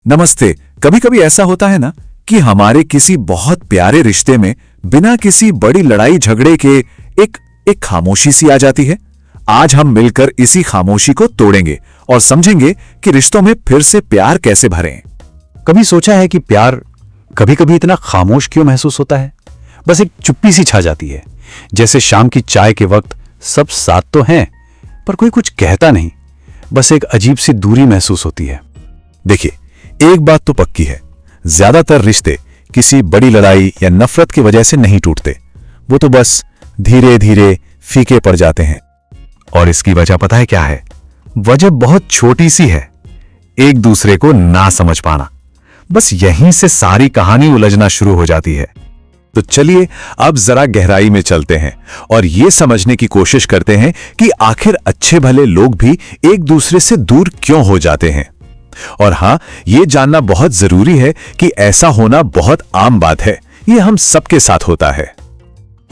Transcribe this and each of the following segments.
नमस्ते। कभी कभी ऐसा होता है ना कि हमारे किसी बहुत प्यारे रिश्ते में बिना किसी बड़ी लड़ाई झगड़े के एक खामोशी सी आ जाती है। आज हम मिलकर इसी खामोशी को तोड़ेंगे और समझेंगे कि रिश्तों में फिर से प्यार कैसे भरें। कभी सोचा है कि प्यार कभी कभी इतना खामोश क्यों महसूस होता है? बस एक चुप्पी सी छा जाती है, जैसे शाम की चाय के वक्त सब साथ तो हैं पर कोई कुछ कहता नहीं। बस एक अजीब सी दूरी महसूस होती है। देखिए, एक बात तो पक्की है, ज्यादातर रिश्ते किसी बड़ी लड़ाई या नफरत की वजह से नहीं टूटते। वो तो बस धीरे धीरे फीके पड़ जाते हैं। और इसकी वजह पता है क्या है? वजह बहुत छोटी सी है, एक दूसरे को ना समझ पाना। बस यहीं से सारी कहानी उलझना शुरू हो जाती है। तो चलिए अब जरा गहराई में चलते हैं और ये समझने की कोशिश करते हैं कि आखिर अच्छे भले लोग भी एक दूसरे से दूर क्यों हो जाते हैं। और हां, ये जानना बहुत जरूरी है कि ऐसा होना बहुत आम बात है। ये हम सबके साथ होता है।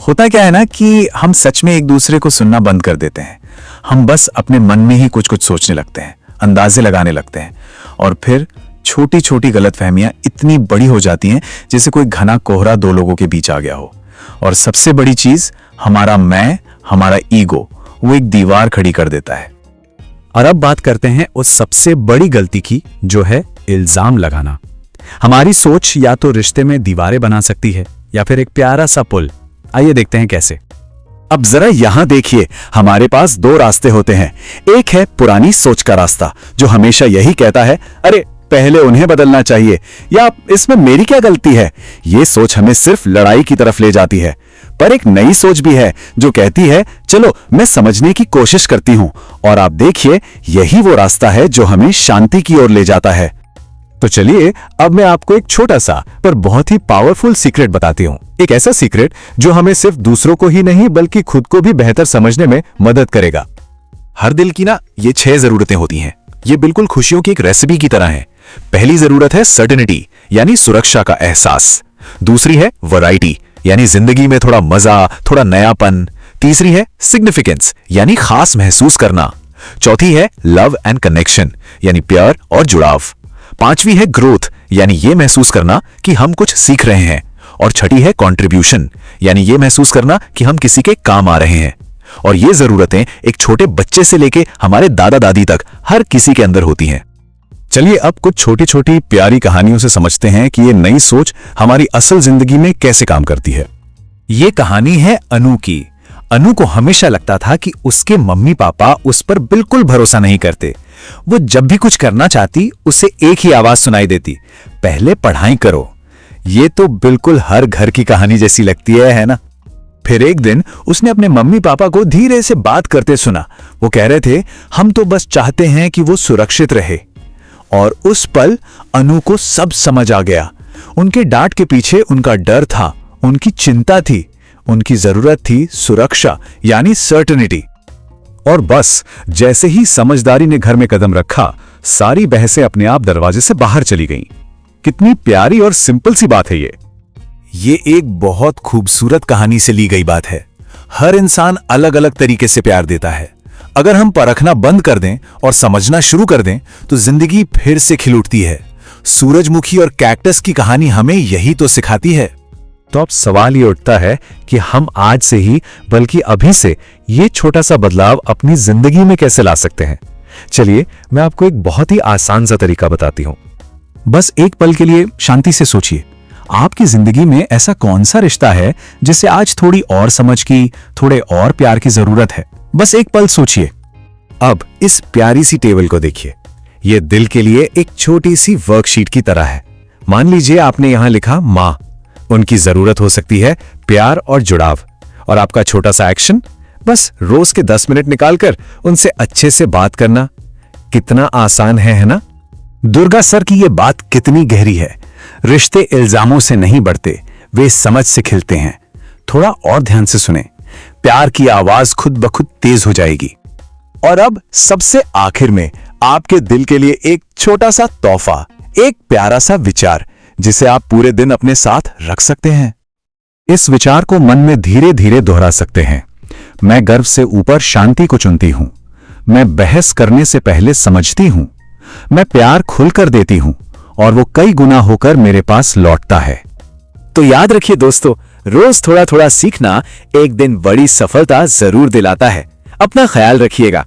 होता क्या है ना कि हम सच में एक दूसरे को सुनना बंद कर देते हैं। हम बस अपने मन में ही कुछ कुछ सोचने लगते हैं, अंदाजे लगाने लगते हैं, और फिर छोटी छोटी गलतफहमियां इतनी बड़ी हो जाती हैं जैसे कोई घना कोहरा दो लोगों के बीच आ गया हो। और सबसे बड़ी चीज, हमारा मैं, हमारा ईगो, वो एक दीवार खड़ी कर देता है। और अब बात करते हैं उस सबसे बड़ी गलती की, जो है इल्जाम लगाना। हमारी सोच या तो रिश्ते में दीवारें बना सकती है या फिर एक प्यारा सा पुल। आइए देखते हैं कैसे। अब जरा यहां देखिए, हमारे पास दो रास्ते होते हैं। एक है पुरानी सोच का रास्ता, जो हमेशा यही कहता है, अरे पहले उन्हें बदलना चाहिए, या इसमें मेरी क्या गलती है। ये सोच हमें सिर्फ लड़ाई की तरफ ले जाती है। पर एक नई सोच भी है जो कहती है, चलो मैं समझने की कोशिश करती हूं। और आप देखिए, यही वो रास्ता है जो हमें शांति की ओर ले जाता है। तो चलिए अब मैं आपको एक छोटा सा पर बहुत ही पावरफुल सीक्रेट बताती हूं। एक ऐसा सीक्रेट जो हमें सिर्फ दूसरों को ही नहीं बल्कि खुद को भी बेहतर समझने में मदद करेगा। हर दिल की ना ये 6 जरूरतें होती हैं। ये बिल्कुल खुशियों की एक रेसिपी की तरह है। पहली जरूरत है सर्टेनिटी, यानी सुरक्षा का एहसास। दूसरी है वैरायटी, यानी जिंदगी में थोड़ा मजा, थोड़ा नयापन। तीसरी है सिग्निफिकेंस, यानी खास महसूस करना। चौथी है लव एंड कनेक्शन, यानी प्यार और जुड़ाव। पांचवी है ग्रोथ, यानी ये महसूस करना कि हम कुछ सीख रहे हैं। और छठी है कंट्रीब्यूशन, यानी ये महसूस करना कि हम किसी के काम आ रहे हैं। और ये जरूरतें एक छोटे बच्चे से लेके हमारे दादा दादी तक हर किसी के अंदर होती हैं। चलिए अब कुछ छोटी छोटी प्यारी कहानियों से समझते हैं कि ये नई सोच हमारी असल जिंदगी में कैसे काम करती है। ये कहानी है अनु की। अनु को हमेशा लगता था कि उसके मम्मी पापा उस पर बिल्कुल भरोसा नहीं करते। वो जब भी कुछ करना चाहती, उसे एक ही आवाज सुनाई देती, पहले पढ़ाई करो। ये तो बिल्कुल हर घर की कहानी जैसी लगती है ना? फिर एक दिन उसने अपने मम्मी पापा को धीरे से बात करते सुना। वो कह रहे थे, हम तो बस चाहते हैं कि वो सुरक्षित रहे। और उस पल अनु को सब समझ आ गया। उनके डांट के पीछे उनका डर था, उनकी चिंता थी, उनकी जरूरत थी सुरक्षा, यानी सर्टेनिटी। और बस जैसे ही समझदारी ने घर में कदम रखा, सारी बहसें अपने आप दरवाजे से बाहर चली गईं। कितनी प्यारी और सिंपल सी बात है ये एक बहुत खूबसूरत कहानी से ली गई बात है। हर इंसान अलग अलग तरीके से प्यार देता है। अगर हम परखना बंद कर दें और समझना शुरू कर दें तो जिंदगी फिर से खिल उठती है। सूरजमुखी और कैक्टस की कहानी हमें यही तो सिखाती है। तो अब सवाल ये उठता है कि हम आज से ही, बल्कि अभी से, ये छोटा सा बदलाव अपनी जिंदगी में कैसे ला सकते हैं। चलिए मैं आपको एक बहुत ही आसान सा तरीका बताती हूं। बस एक पल के लिए शांति से सोचिए, आपकी जिंदगी में ऐसा कौन सा रिश्ता है जिसे आज थोड़ी और समझ की, थोड़े और प्यार की जरूरत है। बस एक पल सोचिए। अब इस प्यारी सी टेबल को देखिए। ये दिल के लिए एक छोटी सी वर्कशीट की तरह है। मान लीजिए आपने यहां लिखा मां। उनकी जरूरत हो सकती है प्यार और जुड़ाव। और आपका छोटा सा एक्शन, बस रोज के 10 मिनट निकालकर उनसे अच्छे से बात करना। कितना आसान है ना? दुर्गा सर की ये बात कितनी गहरी है। रिश्ते इल्जामों से नहीं बढ़ते, वे समझ से खिलते हैं। थोड़ा और ध्यान से सुने, प्यार की आवाज खुद ब खुद तेज हो जाएगी। और अब सबसे आखिर में आपके दिल के लिए एक छोटा सा तोहफा, एक प्यारा सा विचार, जिसे आप पूरे दिन अपने साथ रख सकते हैं। इस विचार को मन में धीरे धीरे दोहरा सकते हैं। मैं गर्व से ऊपर शांति को चुनती हूं। मैं बहस करने से पहले समझती हूं। मैं प्यार खुलकर देती हूं और वो कई गुना होकर मेरे पास लौटता है। तो याद रखिए दोस्तों, रोज थोड़ा थोड़ा सीखना एक दिन बड़ी सफलता जरूर दिलाता है। अपना ख्याल रखिएगा।